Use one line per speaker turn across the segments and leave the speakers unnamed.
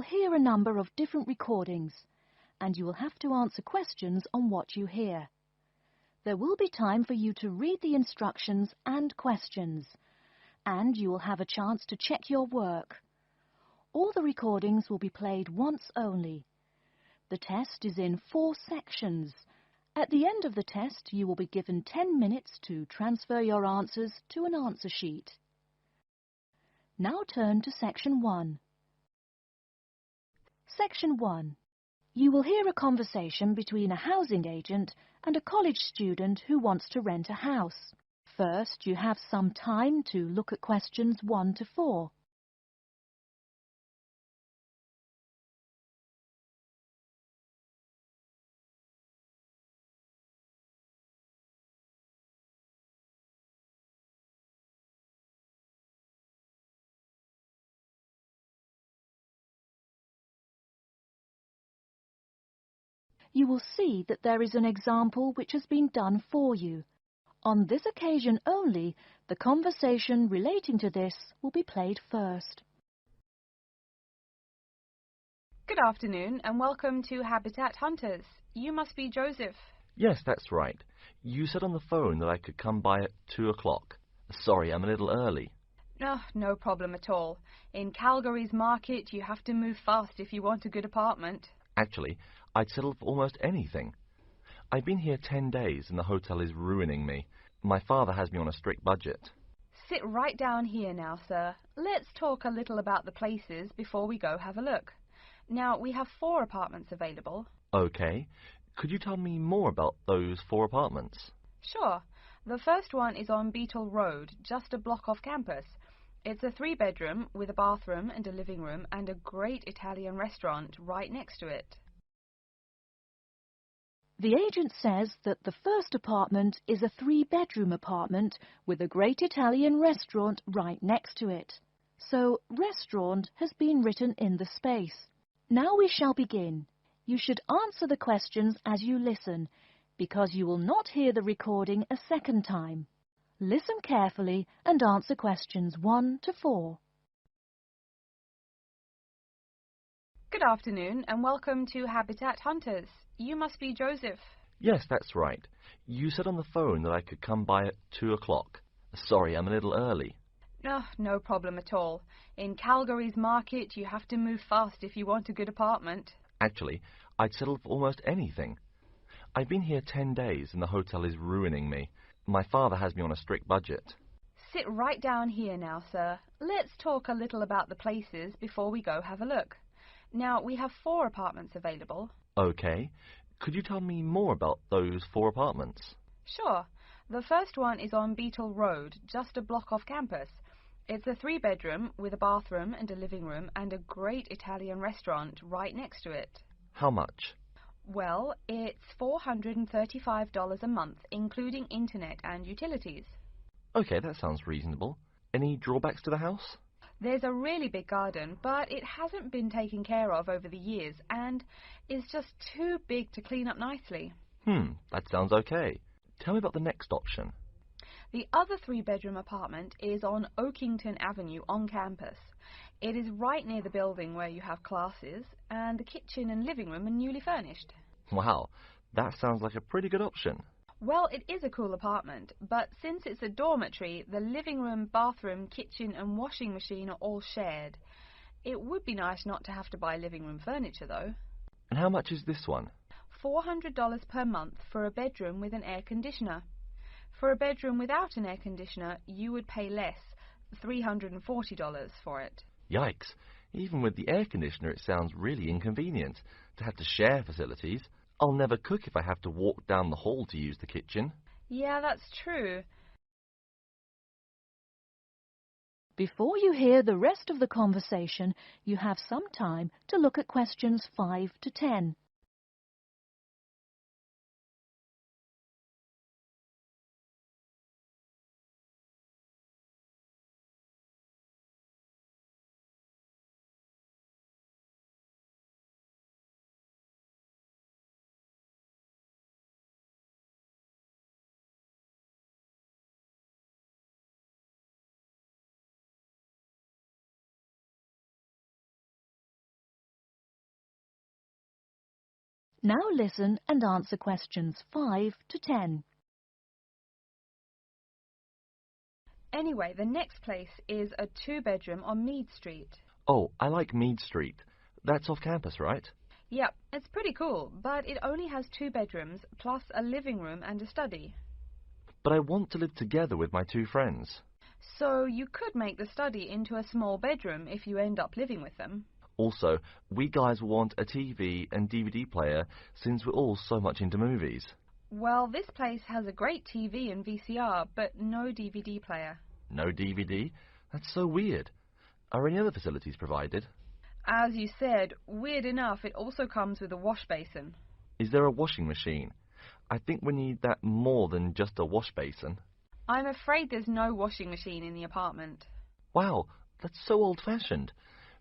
hear a number of different recordings, and you will have to answer questions on what you hear. There will be time for you to read the instructions and questions, and you will have a chance to check your work. All the recordings will be played once only. The test is in 4 sections. At the end of the test, you will be given 10 minutes to transfer your answers to an answer sheet. Now turn to Section 1. Section 1. You will hear a conversation between a housing agent and a college student who wants to rent a house. First, you have some time to look at questions 1 to 4. You will see that there is an example which has been done for you. On this occasion only, the conversation relating to this will be played first.
Good afternoon and welcome to Habitat Hunters. You must be Joseph.
Yes, that's right. You said on the phone that I could come by at 2 o'clock. Sorry, I'm a little early.
Oh, no problem at all. In Calgary's market, you have to move fast if you want a good apartment.
Actually, I'd settle for almost anything. I've been here 10 days and the hotel is ruining me. My father has me on a strict budget.
Sit right down here now, sir. Let's talk a little about the places before we go have a look. Now, we have 4 apartments available.
Okay. Could you tell me more about those 4 apartments?
Sure. The first one is on Beetle Road, just a block off campus. It's a 3-bedroom with a bathroom and a living room and a great Italian restaurant right next to it.
The agent says that the first apartment is a 3-bedroom apartment with a great Italian restaurant right next to it. So, restaurant has been written in the space. Now we shall begin. You should answer the questions as you listen, because you will not hear the recording a second time. Listen carefully and answer questions 1 to 4.
Good afternoon and welcome to Habitat Hunters. You must be Joseph.
Yes, that's right. You said on the phone that I could come by at 2 o'clock. Sorry, I'm a little early.
Oh, no problem at all. In Calgary's market, you have to move fast if you want a good apartment.
Actually, I'd settle for almost anything. I've been here 10 days and the hotel is ruining me. My father has me on a strict budget.
Sit right down here now, sir. Let's talk a little about the places before we go have a look. Now, we have 4 apartments available.
Okay. Could you tell me more about those 4 apartments?
Sure. The first one is on Beetle Road, just a block off campus. It's a 3-bedroom with a bathroom and a living room and a great Italian restaurant right next to it.
How much?
Well, it's $435 a month, including internet and utilities.
Okay, that sounds reasonable. Any drawbacks to the house?
There's a really big garden, but it hasn't been taken care of over the years and is just too big to clean up nicely.
That sounds okay. Tell me about the next option.
The other 3-bedroom apartment is on Oakington Avenue on campus. It is right near the building where you have classes, and the kitchen and living room are newly furnished.
Wow, that sounds like a pretty good option.
Well, it is a cool apartment, but since it's a dormitory, the living room, bathroom, kitchen and washing machine are all shared. It would be nice not to have to buy living room furniture, though.
And how much is this one?
$400 per month for a bedroom with an air conditioner. For a bedroom without an air conditioner, you would pay less, $340 for it.
Yikes. Even with the air conditioner, it sounds really inconvenient to have to share facilities. I'll never cook if I have to walk down the hall to use the kitchen.
Yeah, that's true.
Before you hear the rest of the conversation, you have some time to look at questions 5 to 10. Now listen and answer questions 5 to 10.
Anyway, the next place is a 2-bedroom on Mead Street.
Oh, I like Mead Street. That's off campus, right?
Yep, it's pretty cool, but it only has 2 bedrooms, plus a living room and a study.
But I want to live together with my 2 friends.
So you could make the study into a small bedroom if you end up living with them.
Also, we guys want a TV and DVD player since we're all so much into movies.
Well, this place has a great TV and VCR, but no DVD player.
No DVD? That's so weird. Are any other facilities provided?
As you said, weird enough, it also comes with a wash basin.
Is there a washing machine? I think we need that more than just a wash basin.
I'm afraid there's no washing machine in the apartment.
Wow, that's so old-fashioned.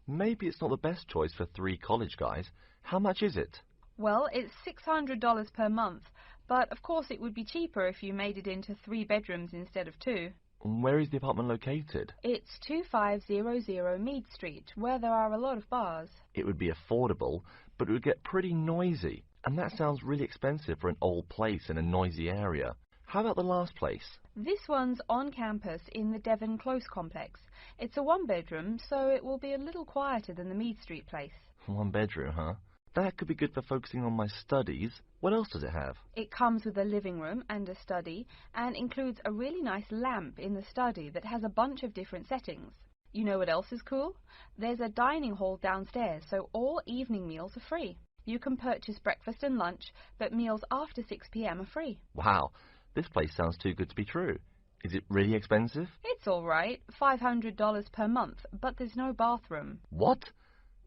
Maybe it's not the best choice for 3 college guys. How much is it?
Well, it's $600 per month, but of course it would be cheaper if you made it into 3 bedrooms instead of 2.
Where is the apartment located?
It's 2500 Mead Street, where there are a lot of bars.
It would be affordable, but it would get pretty noisy. And that sounds really expensive for an old place in a noisy area. How about the last place?
This one's on campus in the Devon Close complex. It's a 1-bedroom, so it will be a little quieter than the Mead Street place.
1 bedroom, huh? That could be good for focusing on my studies. What else does it have?
It comes with a living room and a study, and includes a really nice lamp in the study that has a bunch of different settings. You know what else is cool? There's a dining hall downstairs, so all evening meals are free. You can purchase breakfast and lunch, but meals after 6 p.m. are free.
Wow, this place sounds too good to be true. Is it really expensive?
It's all right, $500 per month, but there's no bathroom.
What?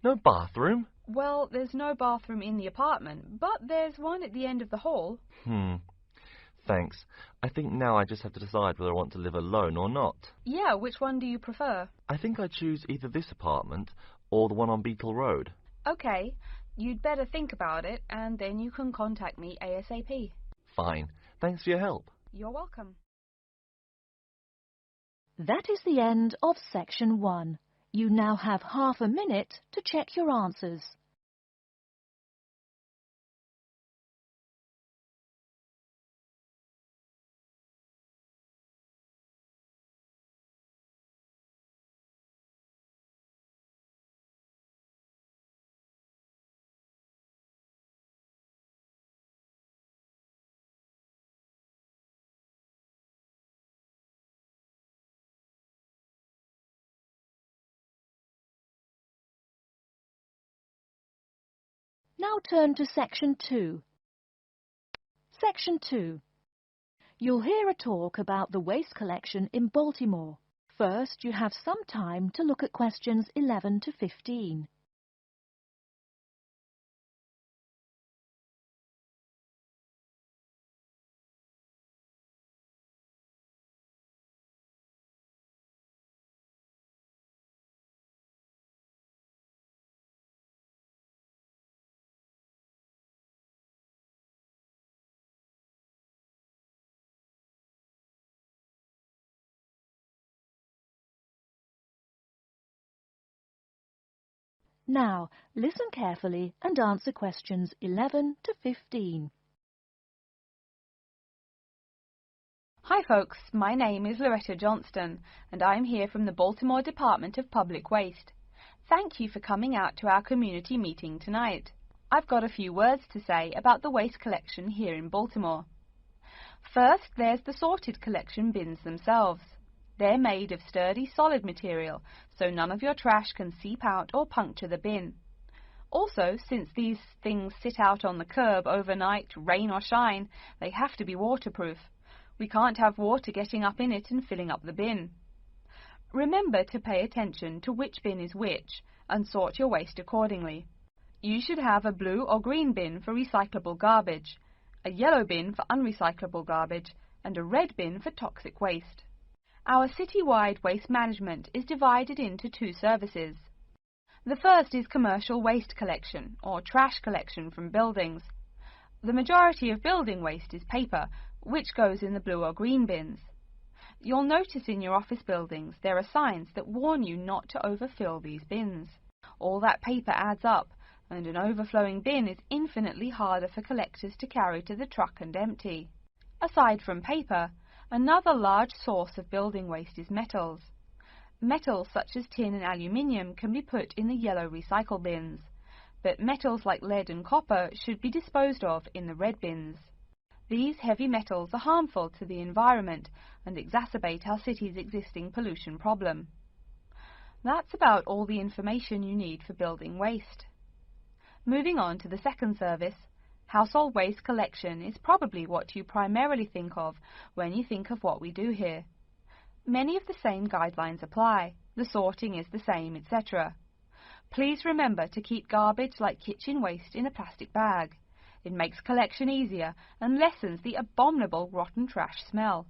No bathroom?
Well, there's no bathroom in the apartment, but there's one at the end of the hall.
Thanks. I think now I just have to decide whether I want to live alone or not.
Yeah, which one do you prefer?
I think I'd choose either this apartment or the one on Beetle Road.
Okay, you'd better think about it, and then you can contact me ASAP.
Fine. Thanks for your help.
You're welcome.
That is the end of section 1. You now have half a minute to check your answers. Now turn to section 2. Section 2. You'll hear a talk about the waste collection in Baltimore. First, you have some time to look at questions 11 to 15. Now, listen carefully and answer questions 11 to 15.
Hi folks, my name is Loretta Johnston, and I'm here from the Baltimore Department of Public Waste. Thank you for coming out to our community meeting tonight. I've got a few words to say about the waste collection here in Baltimore. First, there's the sorted collection bins themselves. They're made of sturdy, solid material, so none of your trash can seep out or puncture the bin. Also, since these things sit out on the curb overnight, rain or shine, they have to be waterproof. We can't have water getting up in it and filling up the bin. Remember to pay attention to which bin is which, and sort your waste accordingly. You should have a blue or green bin for recyclable garbage, a yellow bin for unrecyclable garbage, and a red bin for toxic waste. Our citywide waste management is divided into 2 services. The first is commercial waste collection, or trash collection from buildings. The majority of building waste is paper, which goes in the blue or green bins. You'll notice in your office buildings there are signs that warn you not to overfill these bins. All that paper adds up, and an overflowing bin is infinitely harder for collectors to carry to the truck and empty. Aside from paper, another large source of building waste is metals. Metals such as tin and aluminium can be put in the yellow recycle bins, but metals like lead and copper should be disposed of in the red bins. These heavy metals are harmful to the environment and exacerbate our city's existing pollution problem. That's about all the information you need for building waste. Moving on to the second service, household waste collection is probably what you primarily think of when you think of what we do here. Many of the same guidelines apply, the sorting is the same, etc. Please remember to keep garbage like kitchen waste in a plastic bag. It makes collection easier and lessens the abominable rotten trash smell.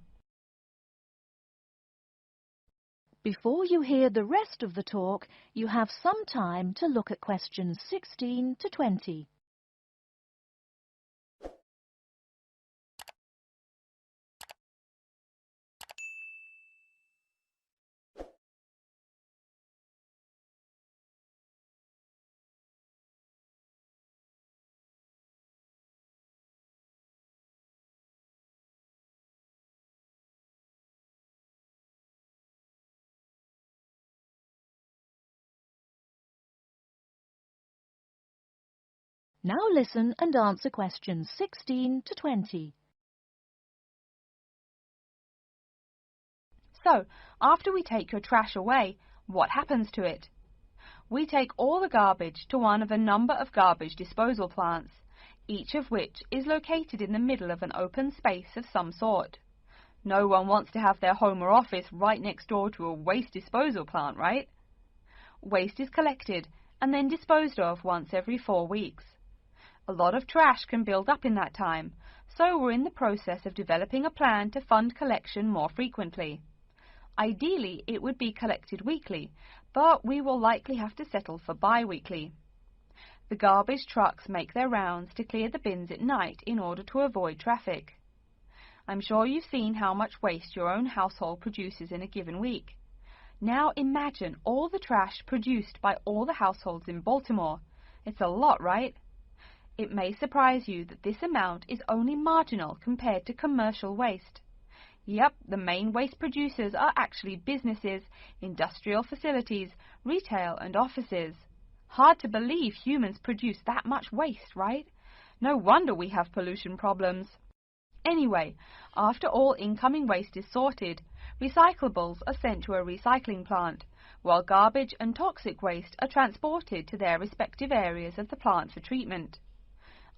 Before you hear the rest of the talk, you have some time to look at questions 16 to 20. Now listen and answer questions 16 to 20.
So, after we take your trash away, what happens to it? We take all the garbage to one of a number of garbage disposal plants, each of which is located in the middle of an open space of some sort. No one wants to have their home or office right next door to a waste disposal plant, right? Waste is collected and then disposed of once every 4 weeks. A lot of trash can build up in that time, so we're in the process of developing a plan to fund collection more frequently. Ideally, it would be collected weekly, but we will likely have to settle for bi-weekly. The garbage trucks make their rounds to clear the bins at night in order to avoid traffic. I'm sure you've seen how much waste your own household produces in a given week. Now imagine all the trash produced by all the households in Baltimore. It's a lot, right? It may surprise you that this amount is only marginal compared to commercial waste. Yep, the main waste producers are actually businesses, industrial facilities, retail and offices. Hard to believe humans produce that much waste, right? No wonder we have pollution problems. Anyway, after all incoming waste is sorted, recyclables are sent to a recycling plant, while garbage and toxic waste are transported to their respective areas of the plant for treatment.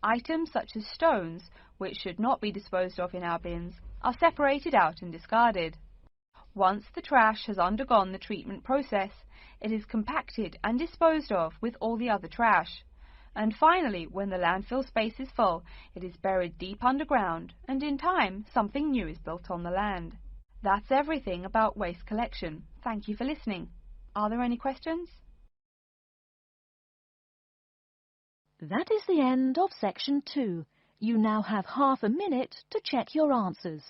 Items such as stones, which should not be disposed of in our bins, are separated out and discarded. Once the trash has undergone the treatment process, it is compacted and disposed of with all the other trash. And finally, when the landfill space is full, it is buried deep underground, and in time, something new is built on the land. That's everything about waste collection. Thank you for listening. Are there any questions?
That is the end of section 2. You now have half a minute to check your answers.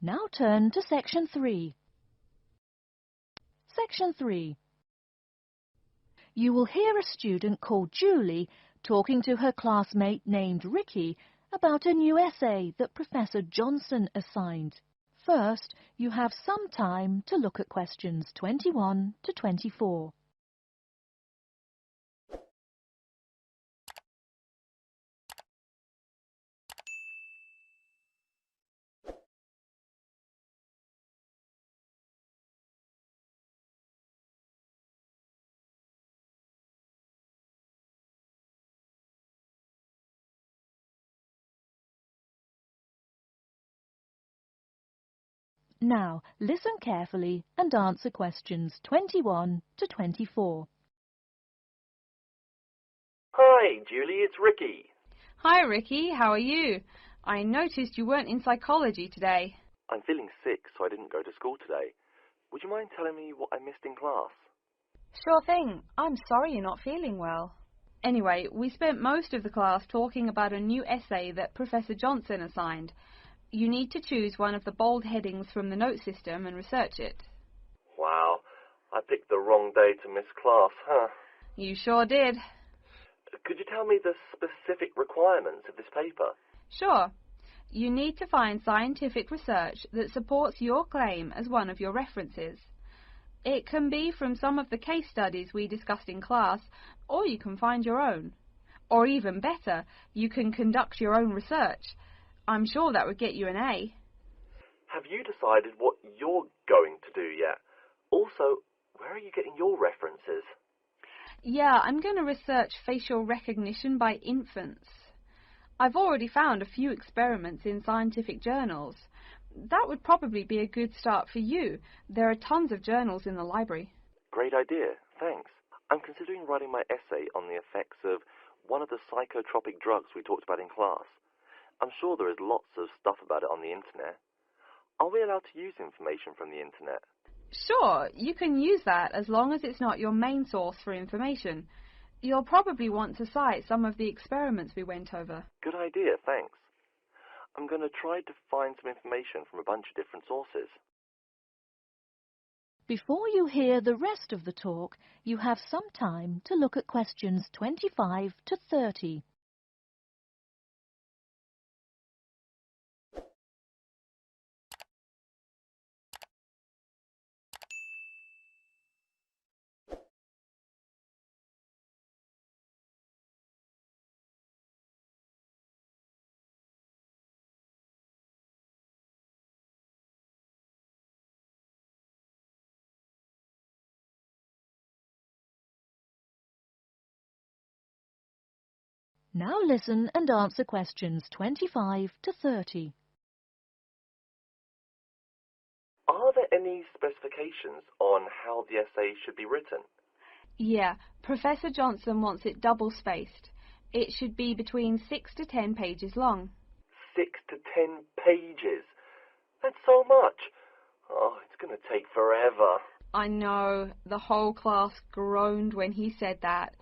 Now turn to section 3. Section 3. You will hear a student called Julie talking to her classmate named Ricky about a new essay that Professor Johnson assigned. First, you have some time to look at questions 21 to 24. Now, listen carefully and answer questions 21 to 24.
Hi, Julie, it's Ricky.
Hi Ricky, how are you? I noticed you weren't in psychology today.
I'm feeling sick, so I didn't go to school today. Would you mind telling me what I missed in class?
Sure thing. I'm sorry you're not feeling well. Anyway, we spent most of the class talking about a new essay that Professor Johnson assigned. You need to choose one of the bold headings from the note system and research it.
Wow, I picked the wrong day to miss class, huh?
You sure did.
Could you tell me the specific requirements of this paper?
Sure. You need to find scientific research that supports your claim as one of your references. It can be from some of the case studies we discussed in class, or you can find your own. Or even better, you can conduct your own research. I'm sure that would get you an A.
Have you decided what you're going to do yet? Also, where are you getting your references?
Yeah, I'm going to research facial recognition by infants. I've already found a few experiments in scientific journals. That would probably be a good start for you. There are tons of journals in the library.
Great idea, thanks. I'm considering writing my essay on the effects of one of the psychotropic drugs we talked about in class. I'm sure there is lots of stuff about it on the internet. Are we allowed to use information from the internet?
Sure, you can use that as long as it's not your main source for information. You'll probably want to cite some of the experiments we went over.
Good idea, thanks. I'm going to try to find some information from a bunch of different sources.
Before you hear the rest of the talk, you have some time to look at questions 25 to 30. Now listen and answer questions 25 to 30.
Are there any specifications on how the essay should be written?
Yeah, Professor Johnson wants it double-spaced. It should be between 6 to 10 pages long.
6 to 10 pages? That's so much. Oh, it's going to take forever.
I know, the whole class groaned when he said that.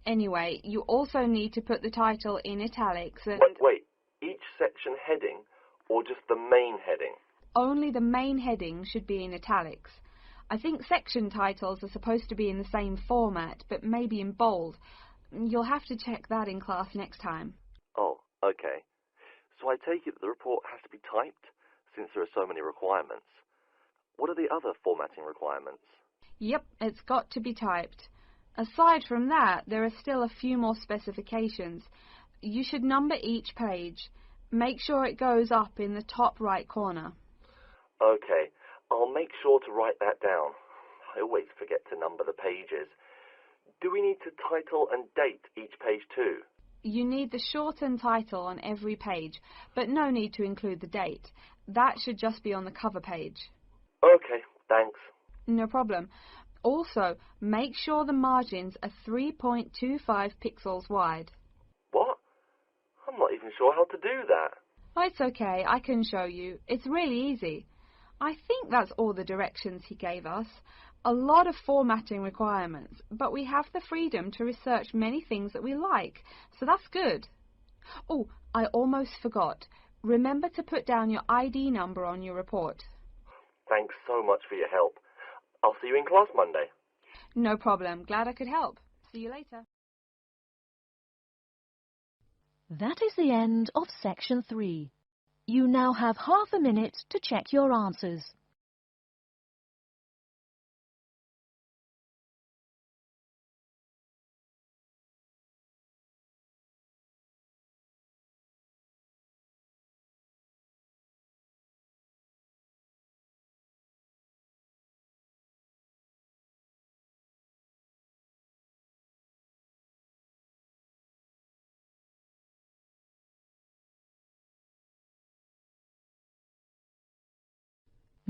Anyway, you also need to put the title in italics and...
Wait, each section heading or just the main heading?
Only the main heading should be in italics. I think section titles are supposed to be in the same format, but maybe in bold. You'll have to check that in class next time.
Oh, okay. So I take it that the report has to be typed, since there are so many requirements. What are the other formatting requirements?
Yep, it's got to be typed. Aside from that, there are still a few more specifications. You should number each page. Make sure it goes up in the top right corner.
Okay, I'll make sure to write that down. I always forget to number the pages. Do we need to title and date each page too?
You need the shortened title on every page, but no need to include the date. That should just be on the cover page.
Okay, thanks.
No problem. Also, make sure the margins are 3.25 pixels wide.
What? I'm not even sure how to do that.
Oh, it's okay, I can show you. It's really easy. I think that's all the directions he gave us. A lot of formatting requirements, but we have the freedom to research many things that we like, so that's good. Oh, I almost forgot. Remember to put down your ID number on your report.
Thanks so much for your help. I'll see you in class Monday.
No problem. Glad I could help. See you later.
That is the end of section 3. You now have half a minute to check your answers.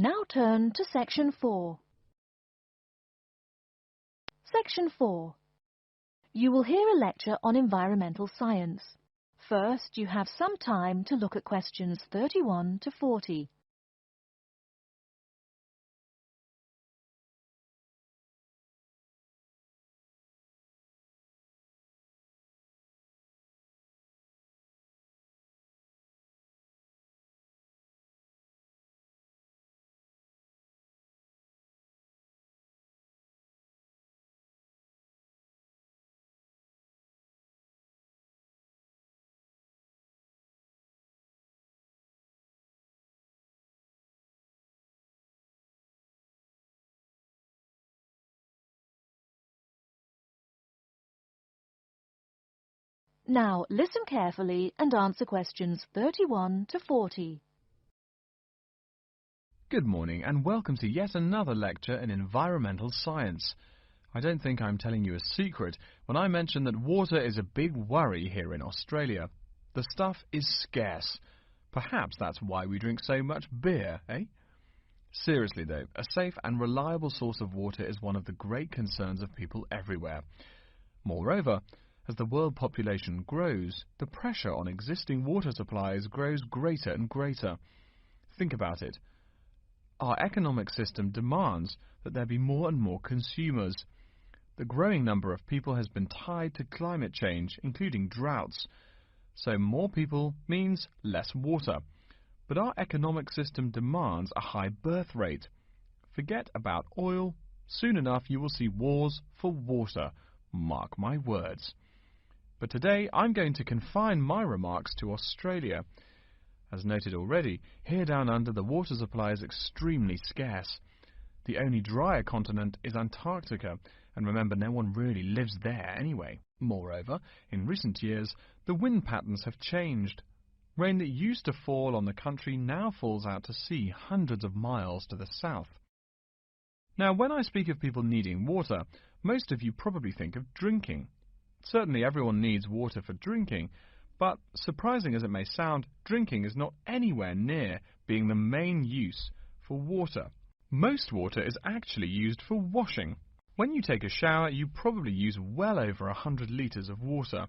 Now turn to section 4. Section 4. You will hear a lecture on environmental science. First, you have some time to look at questions 31 to 40. Now, listen carefully and answer questions 31 to 40.
Good morning and welcome to yet another lecture in environmental science. I don't think I'm telling you a secret when I mention that water is a big worry here in Australia. The stuff is scarce. Perhaps that's why we drink so much beer, eh? Seriously though, a safe and reliable source of water is one of the great concerns of people everywhere. Moreover, as the world population grows, the pressure on existing water supplies grows greater and greater. Think about it. Our economic system demands that there be more and more consumers. The growing number of people has been tied to climate change, including droughts. So more people means less water. But our economic system demands a high birth rate. Forget about oil. Soon enough you will see wars for water. Mark my words. But today I'm going to confine my remarks to Australia. As noted already, here down under the water supply is extremely scarce. The only drier continent is Antarctica, and remember no one really lives there anyway. Moreover, in recent years, the wind patterns have changed. Rain that used to fall on the country now falls out to sea hundreds of miles to the south. Now, when I speak of people needing water, most of you probably think of drinking. Certainly everyone needs water for drinking, but surprising as it may sound, drinking is not anywhere near being the main use for water. Most water is actually used for washing. When you take a shower, you probably use well over 100 litres of water.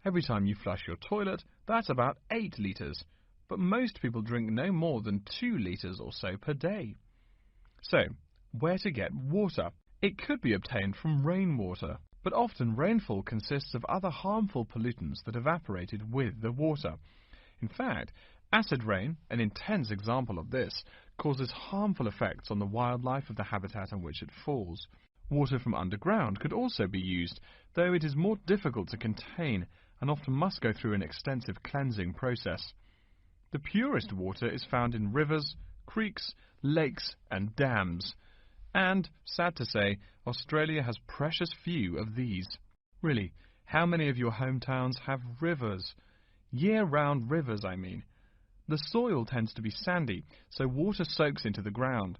Every time you flush your toilet, that's about 8 litres, but most people drink no more than 2 litres or so per day. So, where to get water? It could be obtained from rainwater, but often rainfall consists of other harmful pollutants that evaporated with the water. In fact, acid rain, an intense example of this, causes harmful effects on the wildlife of the habitat on which it falls. Water from underground could also be used, though it is more difficult to contain and often must go through an extensive cleansing process. The purest water is found in rivers, creeks, lakes and dams. And, sad to say, Australia has precious few of these. Really, how many of your hometowns have rivers? Year-round rivers, I mean. The soil tends to be sandy, so water soaks into the ground.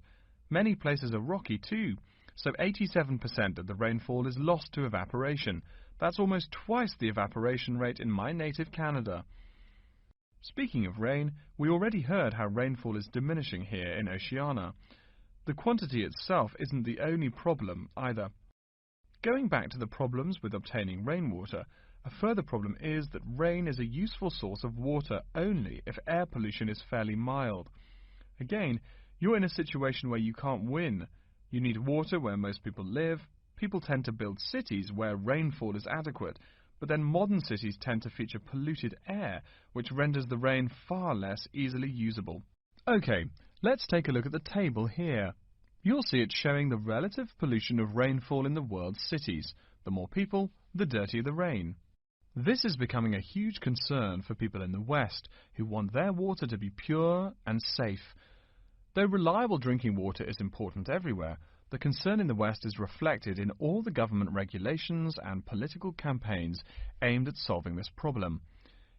Many places are rocky too, so 87% of the rainfall is lost to evaporation. That's almost twice the evaporation rate in my native Canada. Speaking of rain, we already heard how rainfall is diminishing here in Oceania. The quantity itself isn't the only problem either. Going back to the problems with obtaining rainwater, a further problem is that rain is a useful source of water only if air pollution is fairly mild. Again, you're in a situation where you can't win. You need water where most people live. People tend to build cities where rainfall is adequate, but then modern cities tend to feature polluted air, which renders the rain far less easily usable. Okay, let's take a look at the table here. You'll see it showing the relative pollution of rainfall in the world's cities. The more people, the dirtier the rain. This is becoming a huge concern for people in the West, who want their water to be pure and safe. Though reliable drinking water is important everywhere, the concern in the West is reflected in all the government regulations and political campaigns aimed at solving this problem.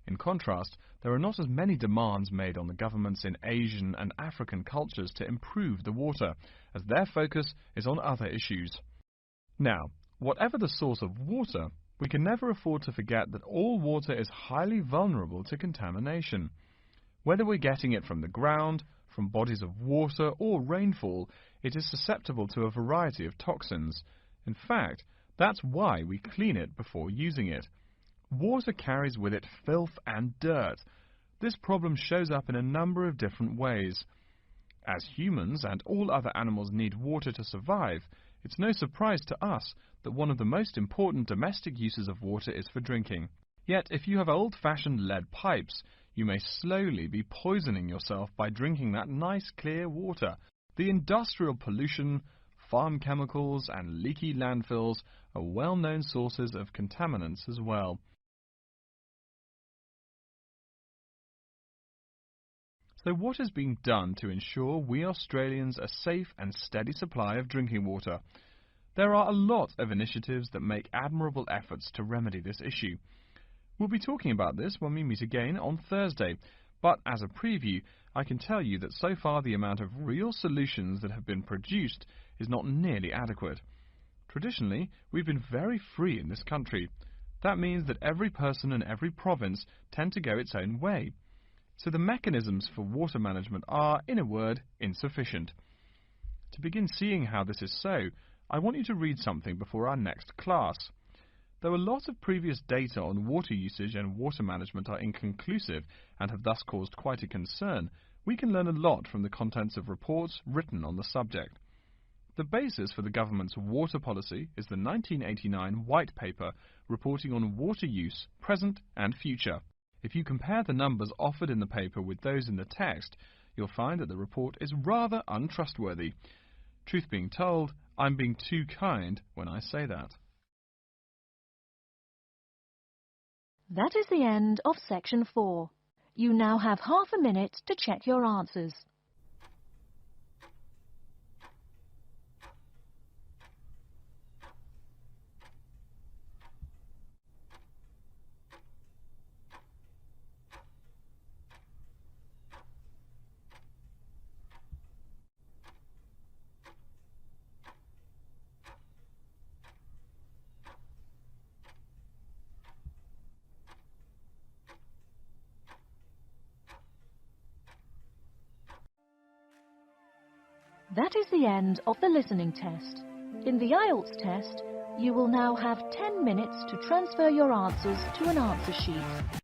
In contrast, there are not as many demands made on the governments in Asian and African cultures to improve the water, as their focus is on other issues. Now, whatever the source of water, we can never afford to forget that all water is highly vulnerable to contamination. Whether we're getting it from the ground, from bodies of water or rainfall, it is susceptible to a variety of toxins. In fact, That's why we clean it before using it. Water carries with it filth and dirt. This problem shows up in a number of different ways. As humans and all other animals need water to survive, it's no surprise to us that one of the most important domestic uses of water is for drinking. Yet, if you have old-fashioned lead pipes, you may slowly be poisoning yourself by drinking that nice clear water. The industrial pollution, farm chemicals and leaky landfills are well-known sources of contaminants as well. So what is being done to ensure we Australians a safe and steady supply of drinking water? There are a lot of initiatives that make admirable efforts to remedy this issue. We'll be talking about this when we meet again on Thursday, but as a preview, I can tell you that so far the amount of real solutions that have been produced is not nearly adequate. Traditionally, we've been very free in this country. That means that every person and every province tend to go its own way. So the mechanisms for water management are, in a word, insufficient. To begin seeing how this is so, I want you to read something before our next class. Though a lot of previous data on water usage and water management are inconclusive and have thus caused quite a concern, we can learn a lot from the contents of reports written on the subject. The basis for the government's water policy is the 1989 White Paper reporting on water use, present and future. If you compare the numbers offered in the paper with those in the text, you'll find that the report is rather untrustworthy. Truth being told, I'm being too kind when I say that.
That is the end of section 4. You now have half a minute to check your answers. That is the end of the listening test. In the Ielts test, you will now have 10 minutes to transfer your answers to an answer sheet.